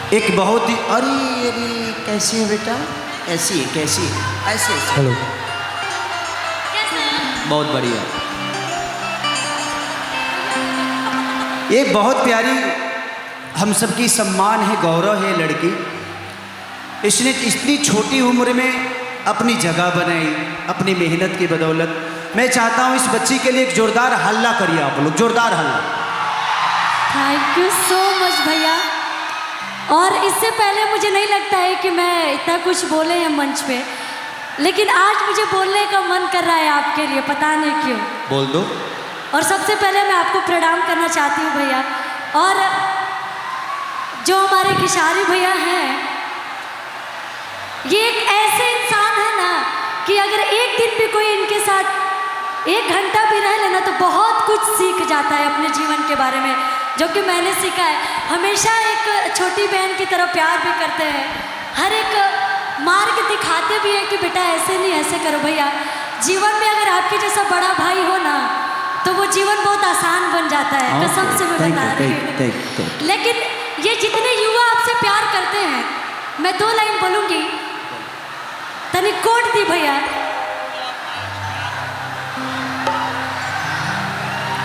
एक बहुत ही अरे अरे कैसी है बेटा, ऐसी है कैसी है ऐसे ऐसे। हेलो, बहुत बढ़िया। ये बहुत प्यारी हम सबकी सम्मान है, गौरव है लड़की। इसने इतनी छोटी उम्र में अपनी जगह बनाई अपनी मेहनत की बदौलत। मैं चाहता हूँ इस बच्ची के लिए एक जोरदार हल्ला करिए आप लोग, जोरदार हल्ला। थैंक यू सो मच भैया। और इससे पहले मुझे नहीं लगता है कि मैं इतना कुछ बोले हैं मंच पे, लेकिन आज मुझे बोलने का मन कर रहा है आपके लिए, पता नहीं क्यों। बोल दो। और सबसे पहले मैं आपको प्रणाम करना चाहती हूँ भैया। और जो हमारे किशारी भैया हैं, ये एक ऐसे इंसान है ना कि अगर एक दिन भी कोई इनके साथ 1 घंटा भी रह लेना तो बहुत कुछ सीख जाता है अपने जीवन के बारे में, जो कि मैंने सीखा है। हमेशा एक छोटी बहन की तरह प्यार भी करते हैं, हर एक मार्ग दिखाते भी हैं कि बेटा ऐसे नहीं ऐसे करो। भैया जीवन में अगर आपके जैसा बड़ा भाई हो ना तो वो जीवन बहुत आसान बन जाता है, कसम से मैं बता रही हूँ। लेकिन ये जितने युवा आपसे प्यार करते हैं, मैं 2 लाइन बोलूँगी, तनी कोट दी भैया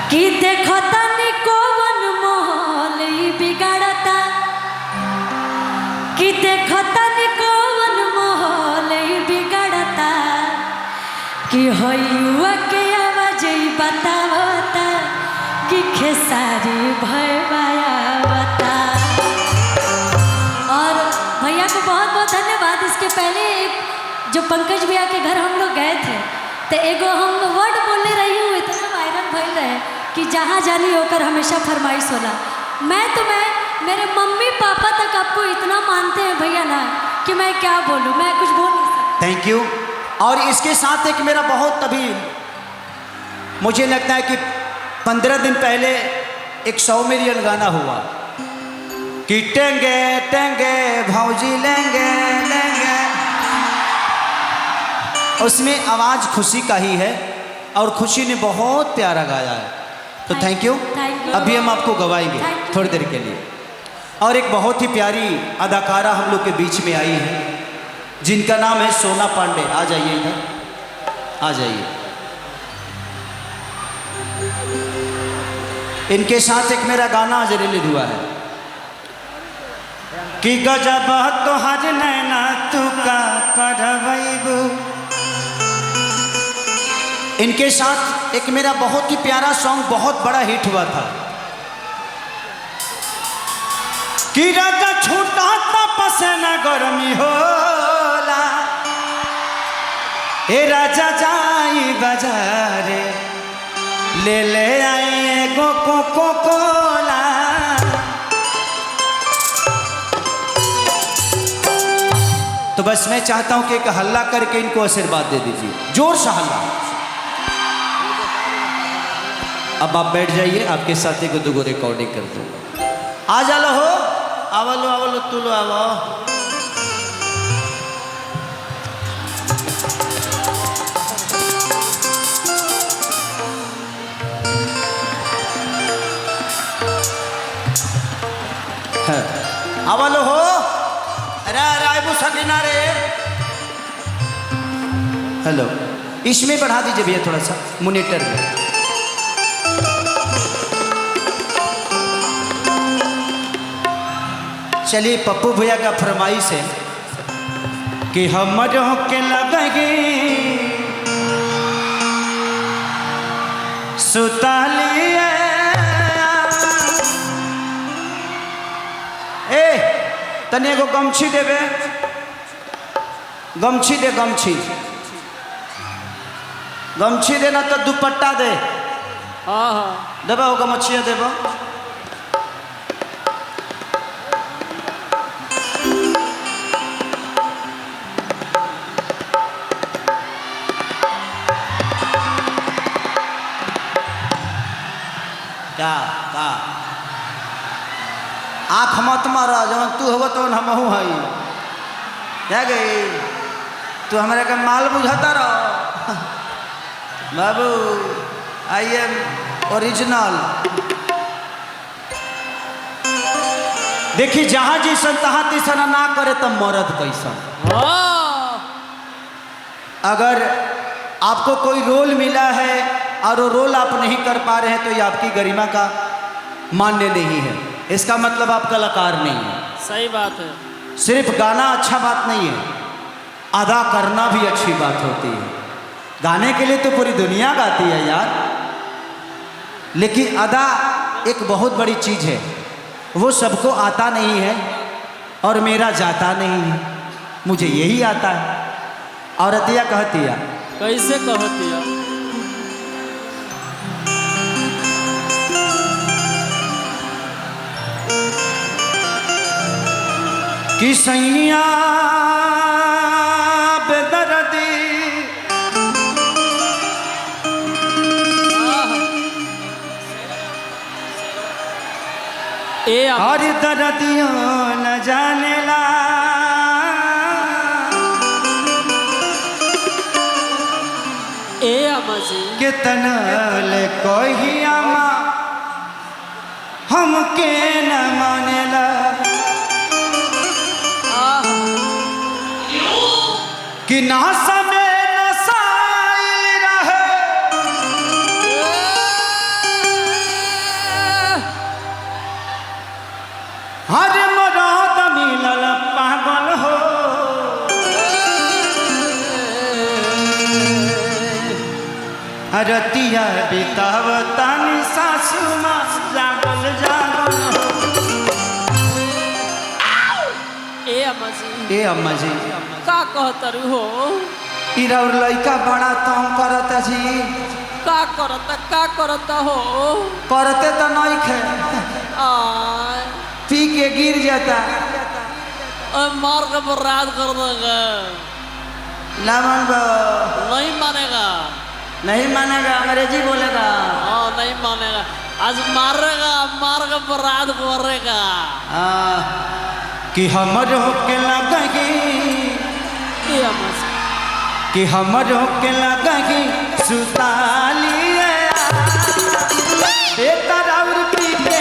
कि देखो तनी कौन मोहल बिगाड़ता, कि देखो तनी कौन मोहल बिगाड़ता, कि हो युवा के आवाज बतावता कि खेसारी भयवाया बता। और भैया को बहुत बहुत धन्यवाद। इसके पहले जो पंकज भैया के घर हम लोग गए थे तो एगो हम वर्ड बोलने रही हूँ, इतना वायरल भइल रहे कि जहाँ जानी होकर हमेशा फरमाइश होला। मैं मेरे मम्मी पापा तक आपको इतना मानते हैं भैया ना कि मैं क्या बोलूँ, मैं कुछ बोल नहीं सकती। Thank you. और इसके साथ एक मेरा बहुत अभी मुझे लगता है कि 15 दिन पहले एक 100 मिलियन गाना हुआ कि टेंगे टेंगे भौजी लेंगे लेंगे। उसमें आवाज़ खुशी का ही है और खुशी ने बहुत प्यारा गाया है, तो थैंक यू। अभी हम आपको गवाएंगे थोड़ी देर के लिए। और एक बहुत ही प्यारी अदाकारा हम लोग के बीच में आई है जिनका नाम है सोना पांडे। आ जाइए इधर, आ जाइए। इनके साथ एक मेरा गाना आज रिलीज हुआ है कि गजब तोहर नैना तू का करवैबू। इनके साथ एक मेरा बहुत ही प्यारा सॉन्ग बहुत बड़ा हिट हुआ था कि राजा छूटा पसेना गर्मी होला, ए राजा जाई बाजारे ले ले आई एगो कोको कोला। तो बस मैं चाहता हूं कि एक हल्ला करके इनको आशीर्वाद दे दीजिए, जोर से हल्ला। अब आप बैठ जाइए, आपके साथ एक दो रिकॉर्डिंग कर दूंगा। आ जालो हो, आवलो आवलो तुलो आवो। आवलो हो, अरे आइबू सकिना रे। हेलो, इसमें बढ़ा दीजिए भैया थोड़ा सा मॉनिटर में। चलिए, पप्पू भैया का फरमाइश है कि हमरो के लगेगी सुतालिए। ए तने को गमछी देवे, गमछी दे, गमछी गमछी देना तो दुपट्टा दे। हाँ हाँ देबो, गमछिया देबो। का आँख मत मारा, जब तू हो तो हम हई क्या गई। तू हमारे का माल बुझाता रहो बाबू। I am original. देखी जहां जैसन तहां तैसन ना करे तो मरद कैसन। अगर आपको कोई रोल मिला है और वो रोल आप नहीं कर पा रहे हैं तो ये आपकी गरिमा का मान्य नहीं है, इसका मतलब आप कलाकार नहीं है। सही बात है। सिर्फ गाना अच्छा बात नहीं है, अदा करना भी अच्छी बात होती है। गाने के लिए तो पूरी दुनिया गाती है यार, लेकिन अदा एक बहुत बड़ी चीज़ है, वो सबको आता नहीं है और मेरा जाता नहीं है, मुझे यही आता है। औरतिया कहती है, कैसे कहती है? कि सैया बेदर्दी और दर्दियों न जानेला, कितना ले कोई आमा हमके न मानेला, कि नासा में नसाइल रहे, हर मराद मिलल पागल हो, रतिया बितावतानी सासू माँ जागल जागल हो। ए अम्मा जी का कहतर हो? इरा और लड़का बड़ा तंग करता जी। का करता हो? करते तो नहीं खे, पी के गिर जाता, मार के बर्बाद कर देगा। नहीं मानेगा, नहीं मानेगा, अंग्रेजी बोलेगा। नहीं मानेगा, आज मारेगा, मार के बर्बाद करेगा। कि हमर होके लगेगी, कि हमर होके लगेगी सुताली बेतराउर पी के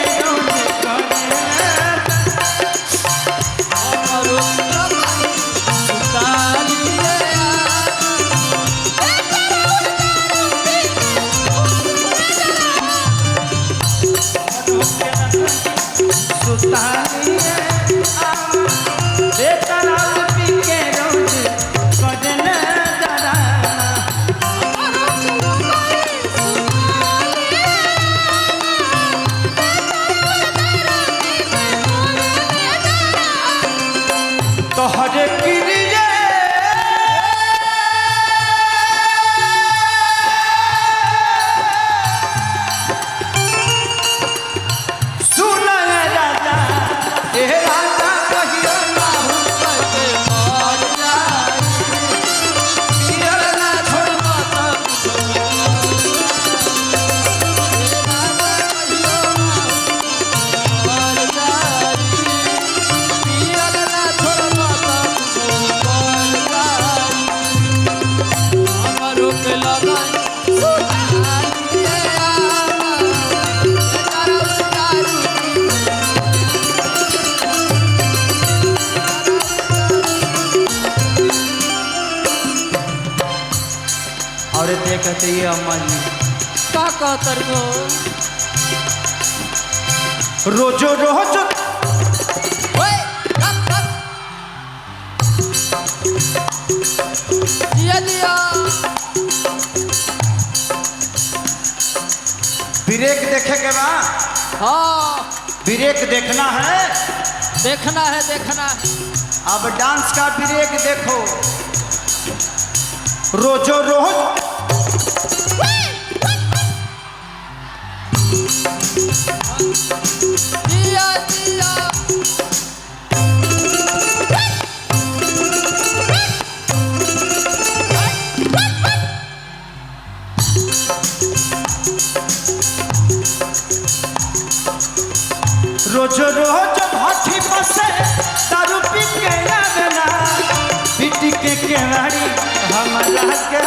तो हरे किरिए सुना राजा, ए राजा कहियो ना करके मर जाए, पियर ना छोड़बा और देखते ही अम्मा जी का कहतर हो? रोजो रोजो ब्रेक देखे के बाद, हाँ ब्रेक देखना है, देखना है। अब डांस का ब्रेक देखो। रोजो रोज रोज रोज भाठी बसे दारू पी के आवेला, पीटी के केवाड़ी हमरा के